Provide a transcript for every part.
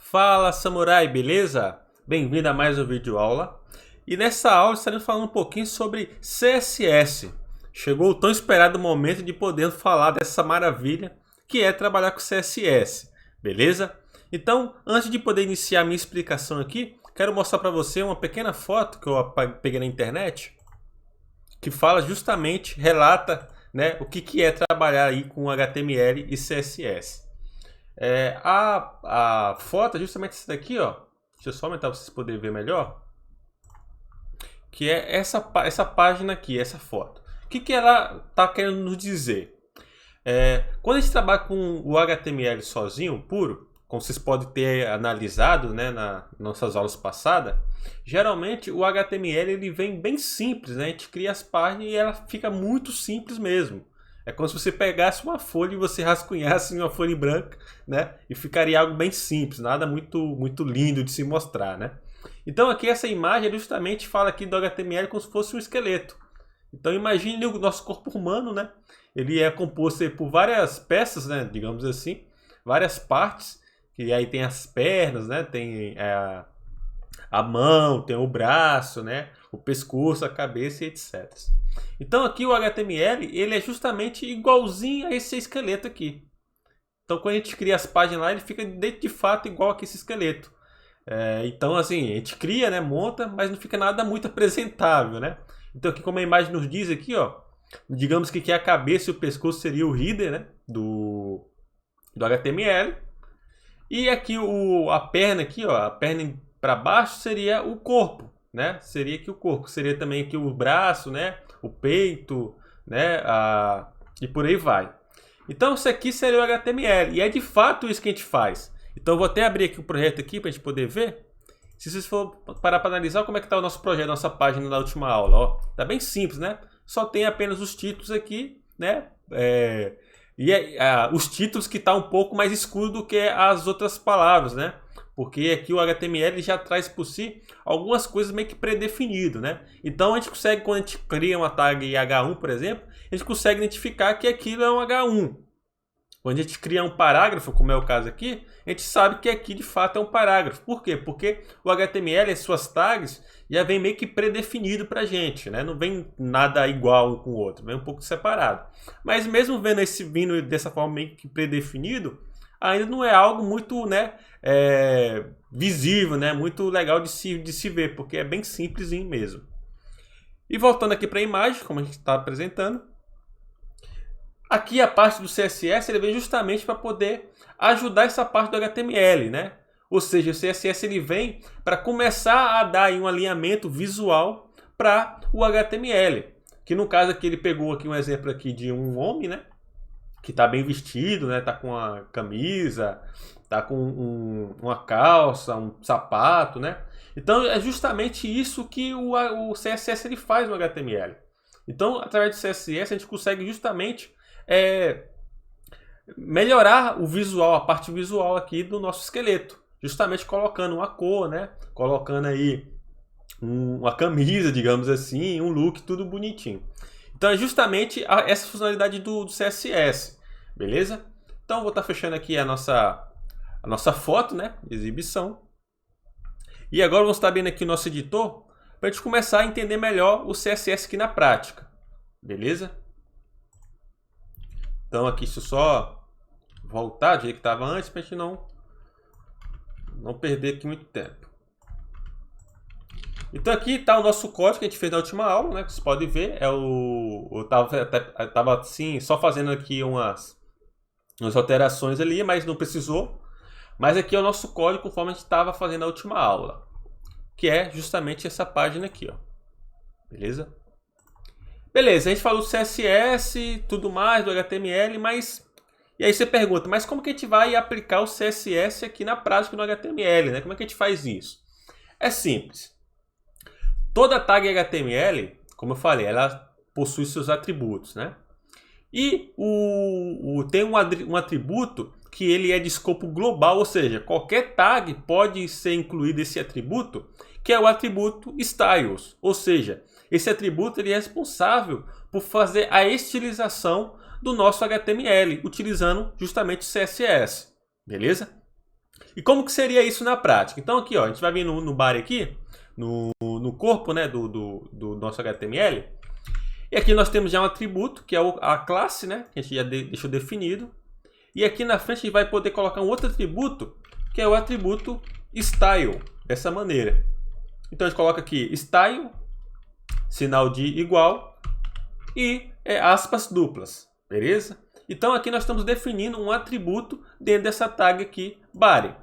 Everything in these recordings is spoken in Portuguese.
Fala samurai, beleza? Bem-vindo a mais um vídeo aula. E nessa aula estaremos falando um pouquinho sobre CSS. Chegou o tão esperado momento de poder falar dessa maravilha que é trabalhar com CSS, beleza? Então, antes de poder iniciar a minha explicação aqui, quero mostrar para você uma pequena foto que eu peguei na internet que fala justamente, relata, né, o que é trabalhar aí com HTML e CSS. A foto é justamente essa daqui, ó. Deixa eu só aumentar para vocês poderem ver melhor. Que é essa página aqui, essa foto. O que ela está querendo nos dizer? Quando a gente trabalha com o HTML sozinho, puro, como vocês podem ter analisado, né, nas nossas aulas passadas, geralmente o HTML ele vem bem simples, né? A gente cria as páginas e ela fica muito simples mesmo. É como se você pegasse uma folha e você rascunhasse em uma folha branca, né? E ficaria algo bem simples, nada muito lindo de se mostrar, né? Então aqui essa imagem justamente fala aqui do HTML como se fosse um esqueleto. Então imagine o nosso corpo humano, né? Ele é composto por várias peças, né? Digamos assim, várias partes. Que aí tem as pernas, né? Tem a mão, tem o braço, né? O pescoço, a cabeça e etc. Então aqui o HTML ele é justamente igualzinho a esse esqueleto aqui. Então quando a gente cria as páginas lá, ele fica de fato igual a esse esqueleto. Então assim, a gente cria, né, monta, mas não fica nada muito apresentável, né? Então aqui como a imagem nos diz aqui, ó, digamos que a cabeça e o pescoço seria o header, né, do HTML. E aqui a perna aqui, ó, a perna para baixo seria o corpo, né? Seria aqui o corpo, seria também aqui o braço, né? O peito, né? E por aí vai. Então isso aqui seria o HTML e é de fato isso que a gente faz. Então eu vou até abrir aqui o projeto aqui para a gente poder ver. Se vocês for parar para analisar como é que está o nosso projeto, nossa página da última aula, ó, tá bem simples, né? Só tem apenas os títulos aqui, né? Os títulos que tá um pouco mais escuro do que as outras palavras, né? Porque aqui o HTML já traz por si algumas coisas meio que predefinido, né? Então a gente consegue, quando a gente cria uma tag H1, por exemplo, a gente consegue identificar que aquilo é um H1. Quando a gente cria um parágrafo, como é o caso aqui, a gente sabe que aqui de fato é um parágrafo. Por quê? Porque o HTML, as suas tags, já vem meio que predefinido para a gente, né? Não vem nada igual um com o outro, vem um pouco separado. Mas mesmo vendo esse vindo dessa forma meio que predefinido, ainda não é algo muito, né, visível, né? Muito legal de se ver, porque é bem simplesinho mesmo. E voltando aqui para a imagem, como a gente está apresentando, aqui a parte do CSS ele vem justamente para poder ajudar essa parte do HTML, né? Ou seja, o CSS ele vem para começar a dar aí um alinhamento visual para o HTML. Que no caso aqui ele pegou aqui um exemplo aqui de um homem, né? Que está bem vestido, né? Tá com uma camisa, tá com uma calça, um sapato, né? Então é justamente isso que o CSS ele faz no HTML. Então através do CSS a gente consegue justamente melhorar o visual, a parte visual aqui do nosso esqueleto, justamente colocando uma cor, né? Colocando aí uma camisa, digamos assim, um look, tudo bonitinho. Então é justamente essa funcionalidade do CSS, beleza? Então vou estar fechando aqui a nossa foto, né? Exibição. E agora vamos estar abrindo aqui o nosso editor para a gente começar a entender melhor o CSS aqui na prática, beleza? Então aqui deixa eu só voltar do jeito que estava antes para a gente não perder aqui muito tempo. Então aqui está o nosso código que a gente fez na última aula, né? Que vocês podem ver. Eu tava assim, só fazendo aqui umas alterações ali, mas não precisou. Mas aqui é o nosso código conforme a gente estava fazendo na última aula. Que é justamente essa página aqui, ó. Beleza? Beleza, a gente falou do CSS, tudo mais, do HTML, mas... E aí você pergunta, mas como que a gente vai aplicar o CSS aqui na prática no HTML, né? Como é que a gente faz isso? É simples. Toda tag HTML, como eu falei, ela possui seus atributos, né? E tem um atributo que ele é de escopo global, ou seja, qualquer tag pode ser incluído esse atributo, que é o atributo styles, ou seja, esse atributo ele é responsável por fazer a estilização do nosso HTML, utilizando justamente o CSS, beleza? E como que seria isso na prática? Então aqui, ó, a gente vai vir no body aqui, no corpo, né, do nosso HTML. E aqui nós temos já um atributo, que é a classe, né, que a gente já deixou definido. E aqui na frente a gente vai poder colocar um outro atributo, que é o atributo style, dessa maneira. Então a gente coloca aqui style, sinal de igual e aspas duplas, beleza? Então aqui nós estamos definindo um atributo dentro dessa tag aqui, body.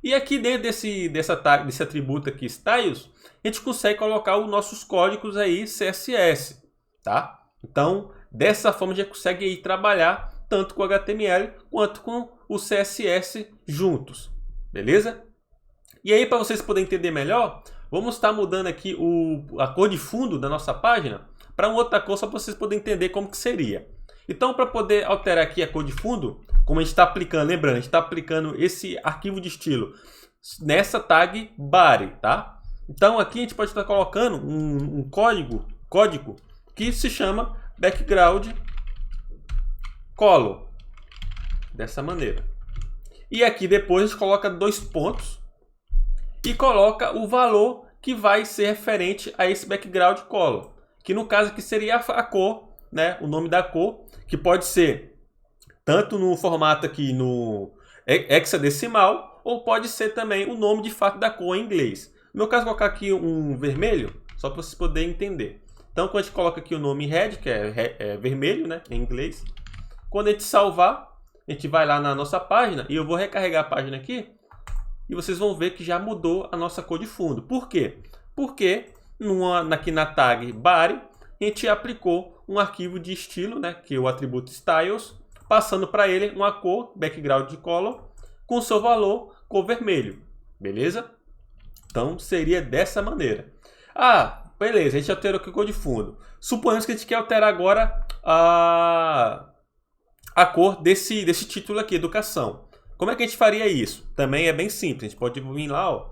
E aqui dentro desse atributo aqui, styles, a gente consegue colocar os nossos códigos aí CSS, tá? Então, dessa forma a gente consegue aí trabalhar tanto com o HTML quanto com o CSS juntos, beleza? E aí, para vocês poderem entender melhor, vamos estar mudando aqui a cor de fundo da nossa página para uma outra cor, só para vocês poderem entender como que seria. Então, para poder alterar aqui a cor de fundo, como a gente está aplicando, lembrando, a gente está aplicando esse arquivo de estilo nessa tag body, tá? Então, aqui a gente pode estar colocando um código que se chama background color, dessa maneira. E aqui depois a gente coloca 2 pontos e coloca o valor que vai ser referente a esse background color, que no caso aqui seria a cor, né? O nome da cor, que pode ser tanto no formato aqui no hexadecimal, ou pode ser também o nome de fato da cor em inglês. No meu caso, vou colocar aqui um vermelho, só para vocês poderem entender. Então, quando a gente coloca aqui o nome red, que é vermelho, né, em inglês, quando a gente salvar, a gente vai lá na nossa página, e eu vou recarregar a página aqui, e vocês vão ver que já mudou a nossa cor de fundo. Por quê? Porque aqui na tag body, a gente aplicou um arquivo de estilo, né, que é o atributo styles, passando para ele uma cor, background color, com seu valor, cor vermelho. Beleza? Então, seria dessa maneira. Ah, beleza, a gente alterou aqui a cor de fundo. Suponhamos que a gente quer alterar agora a cor desse título aqui, educação. Como é que a gente faria isso? Também é bem simples. A gente pode vir lá, ó,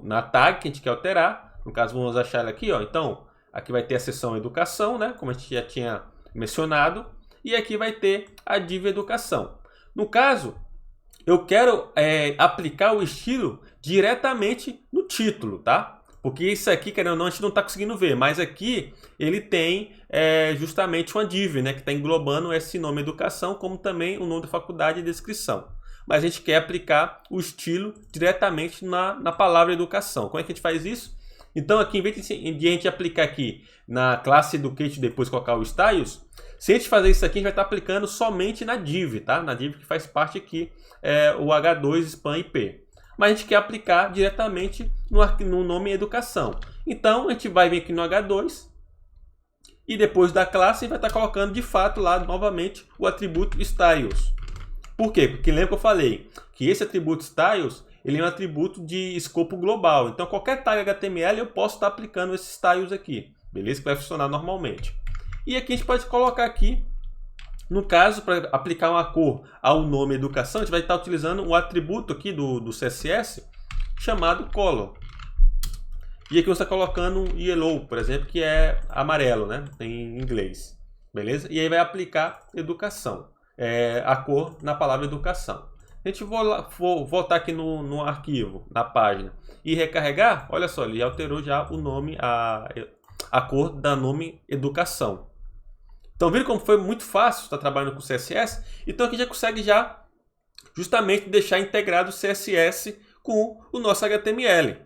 na tag que a gente quer alterar. No caso, vamos achar ela aqui, ó. Então, aqui vai ter a seção educação, né? Como a gente já tinha mencionado. E aqui vai ter a div educação. No caso, eu quero aplicar o estilo diretamente no título, tá? Porque isso aqui, querendo ou não, a gente não está conseguindo ver. Mas aqui ele tem justamente uma div, né? Que está englobando esse nome educação, como também o nome da faculdade e descrição. Mas a gente quer aplicar o estilo diretamente na palavra educação. Como é que a gente faz isso? Então aqui, em vez de a gente aplicar aqui na classe educate e depois colocar o styles, se a gente fazer isso aqui, a gente vai estar aplicando somente na div, tá? Na div que faz parte aqui, o H2 Span IP. Mas a gente quer aplicar diretamente no nome educação. Então a gente vai vir aqui no H2 e depois da classe a gente vai estar colocando de fato lá novamente o atributo styles. Por quê? Porque lembra que eu falei que esse atributo styles ele é um atributo de escopo global. Então qualquer tag HTML eu posso estar aplicando esses styles aqui. Beleza? Que vai funcionar normalmente. E aqui a gente pode colocar aqui, no caso, para aplicar uma cor ao nome educação, a gente vai estar utilizando um atributo aqui do CSS chamado color. E aqui você está colocando um yellow, por exemplo, que é amarelo, né, em inglês. Beleza? E aí vai aplicar educação, a cor na palavra educação. A gente for voltar aqui no arquivo, na página, e recarregar, olha só, ele alterou já o nome, a cor da nome educação. Então, viram como foi muito fácil estar trabalhando com CSS? Então, aqui já consegue já justamente deixar integrado o CSS com o nosso HTML.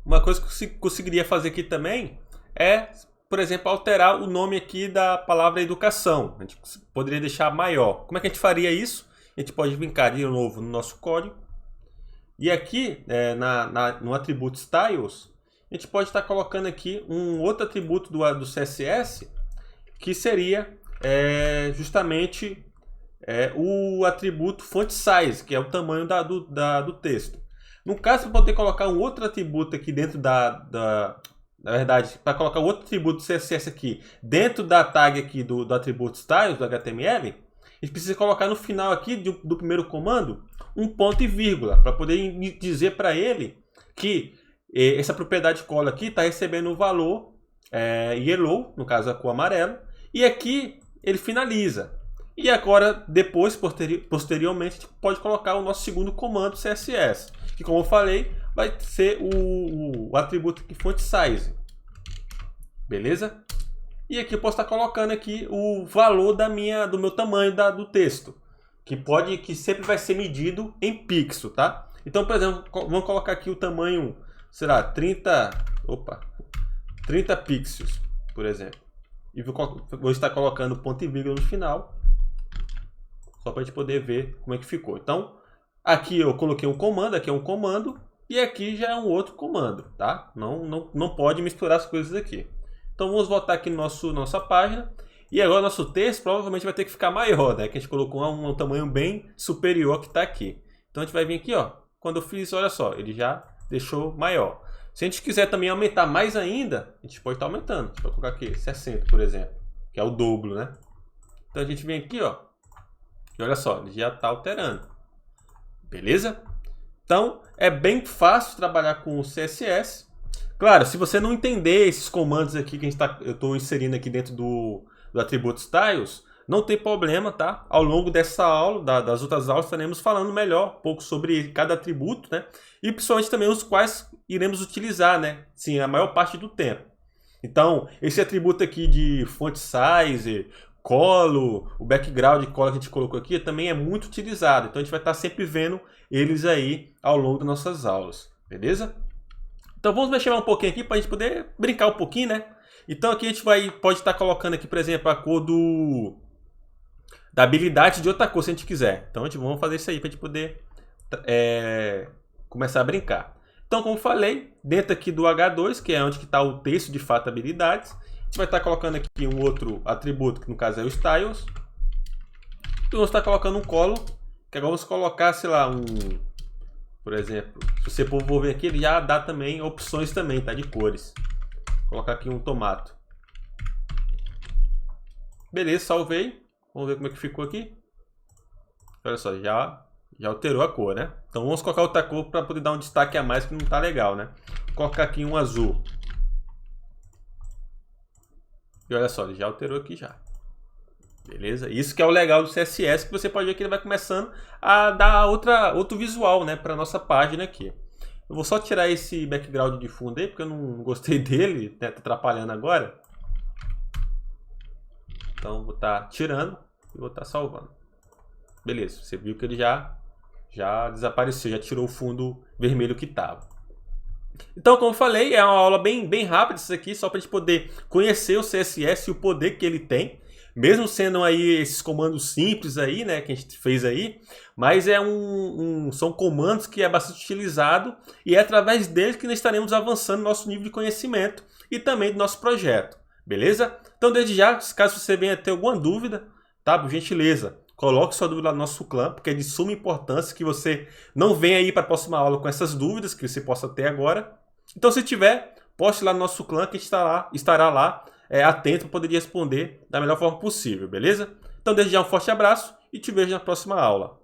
Uma coisa que eu conseguiria fazer aqui também é, por exemplo, alterar o nome aqui da palavra educação. A gente poderia deixar maior. Como é que a gente faria isso? A gente pode brincar de novo no nosso código. E aqui, no atributo styles, a gente pode estar colocando aqui um outro atributo do CSS, que seria justamente o atributo font size, que é o tamanho do texto. No caso, para poder colocar um outro atributo aqui dentro na verdade, para colocar outro atributo do CSS aqui dentro da tag aqui do atributo styles, do HTML, a gente precisa colocar no final aqui do primeiro comando um ponto e vírgula, para poder dizer para ele que essa propriedade color aqui está recebendo o valor yellow, no caso a cor amarelo, e aqui ele finaliza. E agora, depois, posteriormente, a gente pode colocar o nosso segundo comando CSS, que, como eu falei, vai ser o atributo aqui font size. Beleza? E aqui eu posso estar colocando aqui o valor do meu tamanho do texto, que sempre vai ser medido em pixel, tá? Então, por exemplo, vamos colocar aqui o tamanho, será 30 pixels, por exemplo. E vou estar colocando ponto e vírgula no final, só para a gente poder ver como é que ficou. Então, aqui eu coloquei um comando, aqui é um comando, e aqui já é um outro comando, tá? Não pode misturar as coisas aqui. Então vamos voltar aqui no nossa página. E agora nosso texto provavelmente vai ter que ficar maior, né? Que a gente colocou um tamanho bem superior ao que está aqui. Então a gente vai vir aqui, ó. Quando eu fiz, olha só, ele já deixou maior. Se a gente quiser também aumentar mais ainda, a gente pode estar aumentando. A gente vai colocar aqui 60, por exemplo, que é o dobro, né? Então a gente vem aqui, ó. E olha só, ele já está alterando. Beleza? Então é bem fácil trabalhar com o CSS. Claro, se você não entender esses comandos aqui que eu estou inserindo aqui dentro do atributo styles, não tem problema, tá? Ao longo dessa aula, das outras aulas, estaremos falando melhor um pouco sobre cada atributo, né? E principalmente também os quais iremos utilizar, né? Sim, a maior parte do tempo. Então, esse atributo aqui de font size, colo, o background de colo que a gente colocou aqui também é muito utilizado. Então, a gente vai estar sempre vendo eles aí ao longo das nossas aulas, beleza? Então vamos mexer um pouquinho aqui para a gente poder brincar um pouquinho, né? Então aqui a gente pode estar colocando aqui, por exemplo, a cor da habilidade de outra cor, se a gente quiser. Então vamos fazer isso aí para a gente poder começar a brincar. Então, como falei, dentro aqui do H2, que é onde está o texto de fato habilidades, a gente vai estar colocando aqui um outro atributo, que no caso é o styles. E vamos estar colocando um colo, que agora vamos colocar, sei lá, por exemplo, se você for ver aqui, ele já dá também opções também, tá? De cores. Vou colocar aqui um tomato. Beleza, salvei. Vamos ver como é que ficou aqui. Olha só, já alterou a cor, né? Então vamos colocar outra cor para poder dar um destaque a mais que não tá legal, né? Vou colocar aqui um azul. E olha só, ele já alterou aqui já. Beleza? Isso que é o legal do CSS, que você pode ver que ele vai começando a dar outro visual, né, para nossa página aqui. Eu vou só tirar esse background de fundo aí, porque eu não gostei dele, né, tá atrapalhando agora. Então vou estar tirando e vou estar salvando. Beleza, você viu que ele já desapareceu, já tirou o fundo vermelho que estava. Então, como eu falei, é uma aula bem rápida isso aqui, só para a gente poder conhecer o CSS e o poder que ele tem. Mesmo sendo aí esses comandos simples aí, né, que a gente fez aí, mas são comandos que é bastante utilizado e é através deles que nós estaremos avançando nosso nível de conhecimento e também do nosso projeto, beleza? Então, desde já, caso você venha ter alguma dúvida, tá, por gentileza, coloque sua dúvida lá no nosso clã, porque é de suma importância que você não venha aí para a próxima aula com essas dúvidas que você possa ter agora. Então, se tiver, poste lá no nosso clã que a gente estará lá atento para poder responder da melhor forma possível, beleza? Então, desde já um forte abraço e te vejo na próxima aula.